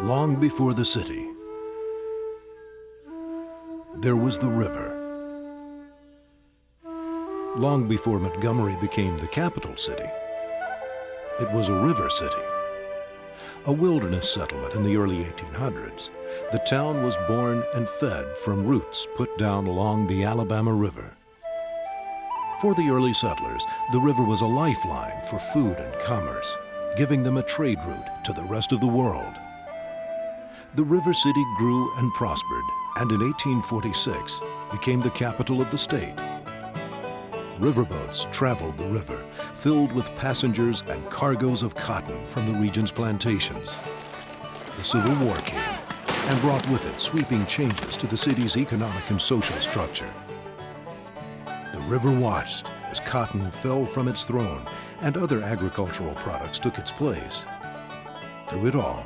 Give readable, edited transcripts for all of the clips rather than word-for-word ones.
long before the city, there was the river. Long before Montgomery became the capital city, it was a river city. A wilderness settlement in the early 1800s, the town was born and fed from roots put down along the Alabama River. For the early settlers, the river was a lifeline for food and commerce, giving them a trade route to the rest of the world. The river city grew and prospered, and in 1846 became the capital of the state. Riverboats traveled the river, filled with passengers and cargoes of cotton from the region's plantations. The Civil War came and brought with it sweeping changes to the city's economic and social structure. The river watched as cotton fell from its throne and other agricultural products took its place. Through it all,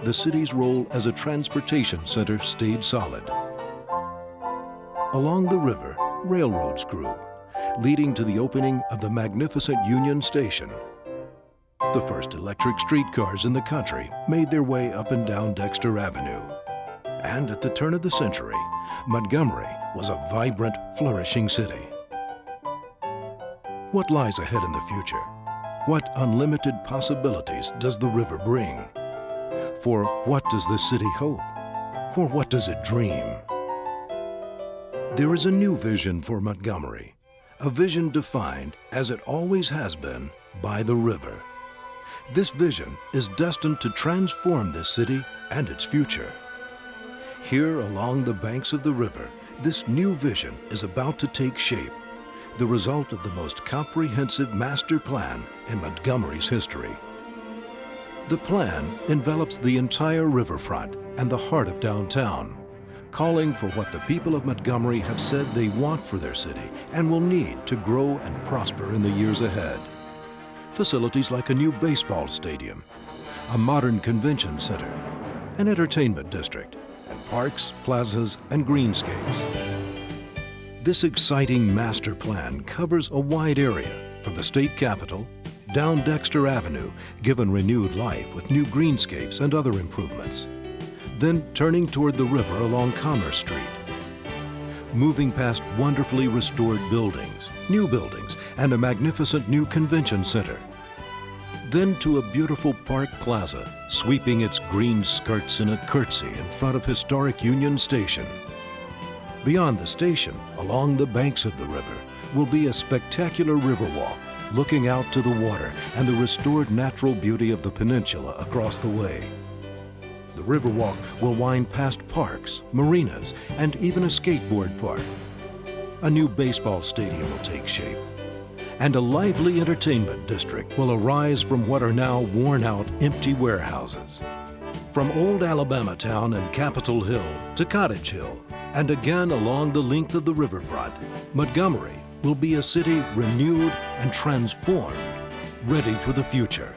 the city's role as a transportation center stayed solid. Along the river, railroads grew, leading to the opening of the magnificent Union Station. The first electric streetcars in the country made their way up and down Dexter Avenue. And at the turn of the century, Montgomery was a vibrant, flourishing city. What lies ahead in the future? What unlimited possibilities does the river bring? For what does the city hope? For what does it dream? There is a new vision for Montgomery, a vision defined, as it always has been, by the river. This vision is destined to transform this city and its future. Here along the banks of the river, this new vision is about to take shape, the result of the most comprehensive master plan in Montgomery's history. The plan envelops the entire riverfront and the heart of downtown, calling for what the people of Montgomery have said they want for their city and will need to grow and prosper in the years ahead. Facilities like a new baseball stadium, a modern convention center, an entertainment district, and parks, plazas, and greenscapes. This exciting master plan covers a wide area from the state capitol down Dexter Avenue, given renewed life with new greenscapes and other improvements. Then turning toward the river along Commerce Street. Moving past wonderfully restored buildings, and a magnificent new convention center. Then to a beautiful park plaza, sweeping its green skirts in a curtsy in front of historic Union Station. Beyond the station, along the banks of the river, will be a spectacular Riverwalk, looking out to the water and the restored natural beauty of the peninsula across the way. The Riverwalk will wind past parks, marinas, and even a skateboard park. A new baseball stadium will take shape, and a lively entertainment district will arise from what are now worn-out, empty warehouses. From old Alabama Town and Capitol Hill to Cottage Hill, and again along the length of the riverfront, Montgomery will be a city renewed and transformed, ready for the future.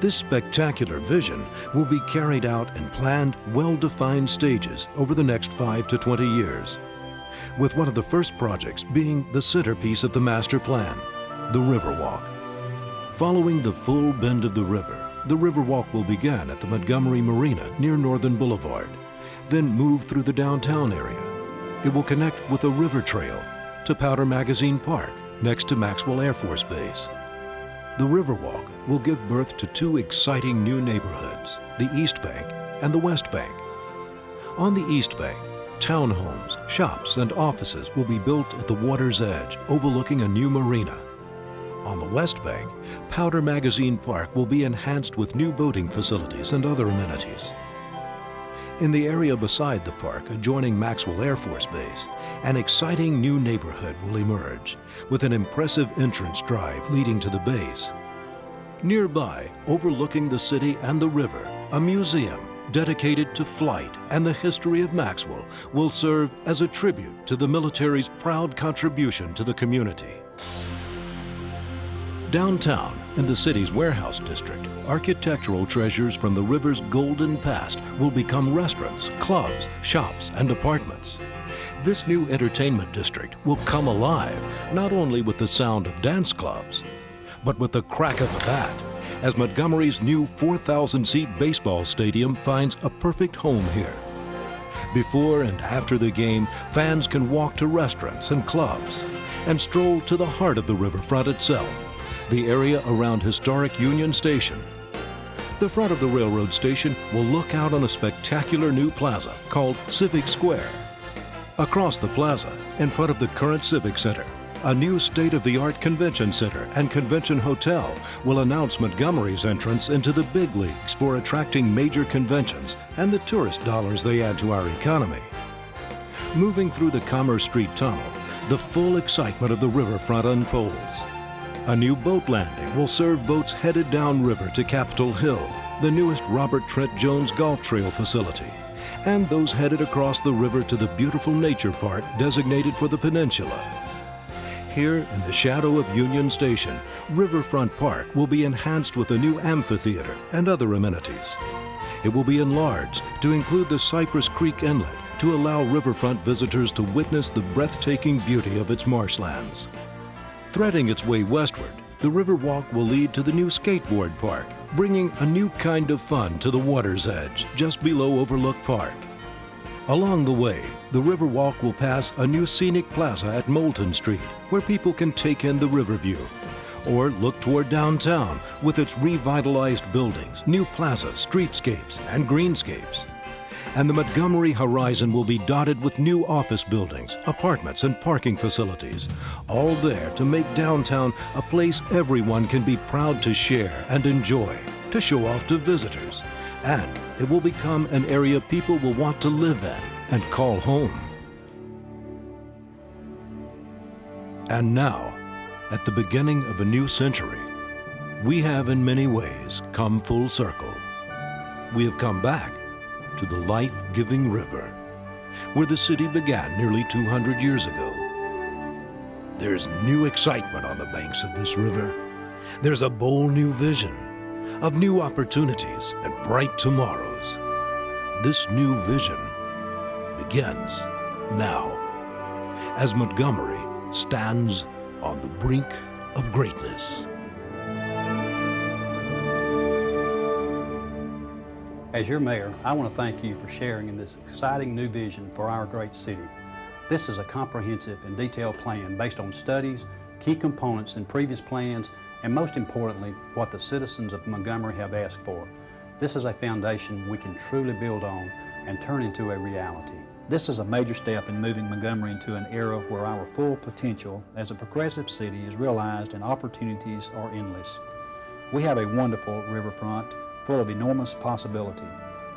This spectacular vision will be carried out in planned, well-defined stages over the next 5 to 20 years, with one of the first projects being the centerpiece of the master plan, the Riverwalk. Following the full bend of the Riverwalk will begin at the Montgomery Marina near Northern Boulevard, then move through the downtown area. It will connect with a river trail to Powder Magazine Park next to Maxwell Air Force Base. The Riverwalk will give birth to two exciting new neighborhoods, the East Bank and the West Bank. On the East Bank, townhomes, shops, and offices will be built at the water's edge, overlooking a new marina. On the West Bank, Powder Magazine Park will be enhanced with new boating facilities and other amenities. In the area beside the park, adjoining Maxwell Air Force Base, an exciting new neighborhood will emerge, with an impressive entrance drive leading to the base. Nearby, overlooking the city and the river, a museum dedicated to flight and the history of Maxwell will serve as a tribute to the military's proud contribution to the community. Downtown, in the city's warehouse district, architectural treasures from the river's golden past will become restaurants, clubs, shops, and apartments. This new entertainment district will come alive not only with the sound of dance clubs, but with the crack of the bat, as Montgomery's new 4,000-seat baseball stadium finds a perfect home here. Before and after the game, fans can walk to restaurants and clubs and stroll to the heart of the riverfront itself, the area around historic Union Station. The front of the railroad station will look out on a spectacular new plaza called Civic Square. Across the plaza, in front of the current Civic Center, a new state-of-the-art convention center and convention hotel will announce Montgomery's entrance into the big leagues for attracting major conventions and the tourist dollars they add to our economy. Moving through the Commerce Street Tunnel, the full excitement of the riverfront unfolds. A new boat landing will serve boats headed downriver to Capitol Hill, the newest Robert Trent Jones Golf Trail facility, and those headed across the river to the beautiful nature park designated for the peninsula. Here in the shadow of Union Station, Riverfront Park will be enhanced with a new amphitheater and other amenities. It will be enlarged to include the Cypress Creek Inlet to allow riverfront visitors to witness the breathtaking beauty of its marshlands. Threading its way westward, the Riverwalk will lead to the new skateboard park, bringing a new kind of fun to the water's edge just below Overlook Park. Along the way, the Riverwalk will pass a new scenic plaza at Moulton Street, where people can take in the river view, or look toward downtown with its revitalized buildings, new plazas, streetscapes, and greenscapes. And the Montgomery horizon will be dotted with new office buildings, apartments, and parking facilities, all there to make downtown a place everyone can be proud to share and enjoy, to show off to visitors. And it will become an area people will want to live in and call home. And now, at the beginning of a new century, we have in many ways come full circle. We have come back to the life-giving river, where the city began nearly 200 years ago. There's new excitement on the banks of this river. There's a bold new vision of new opportunities and bright tomorrows. This new vision begins now, as Montgomery stands on the brink of greatness. As your mayor, I want to thank you for sharing in this exciting new vision for our great city. This is a comprehensive and detailed plan based on studies, key components in previous plans, and most importantly, what the citizens of Montgomery have asked for. This is a foundation we can truly build on and turn into a reality. This is a major step in moving Montgomery into an era where our full potential as a progressive city is realized and opportunities are endless. We have a wonderful riverfront full of enormous possibility.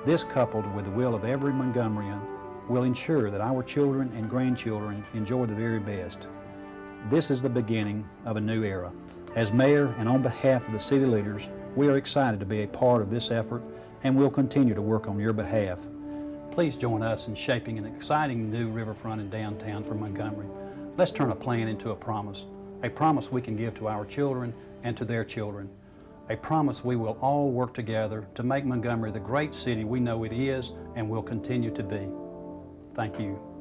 This, coupled with the will of every Montgomeryan, will ensure that our children and grandchildren enjoy the very best. This is the beginning of a new era. As mayor and on behalf of the city leaders, we are excited to be a part of this effort and will continue to work on your behalf. Please join us in shaping an exciting new riverfront and downtown for Montgomery. Let's turn a plan into a promise we can give to our children and to their children, a promise we will all work together to make Montgomery the great city we know it is and will continue to be. Thank you.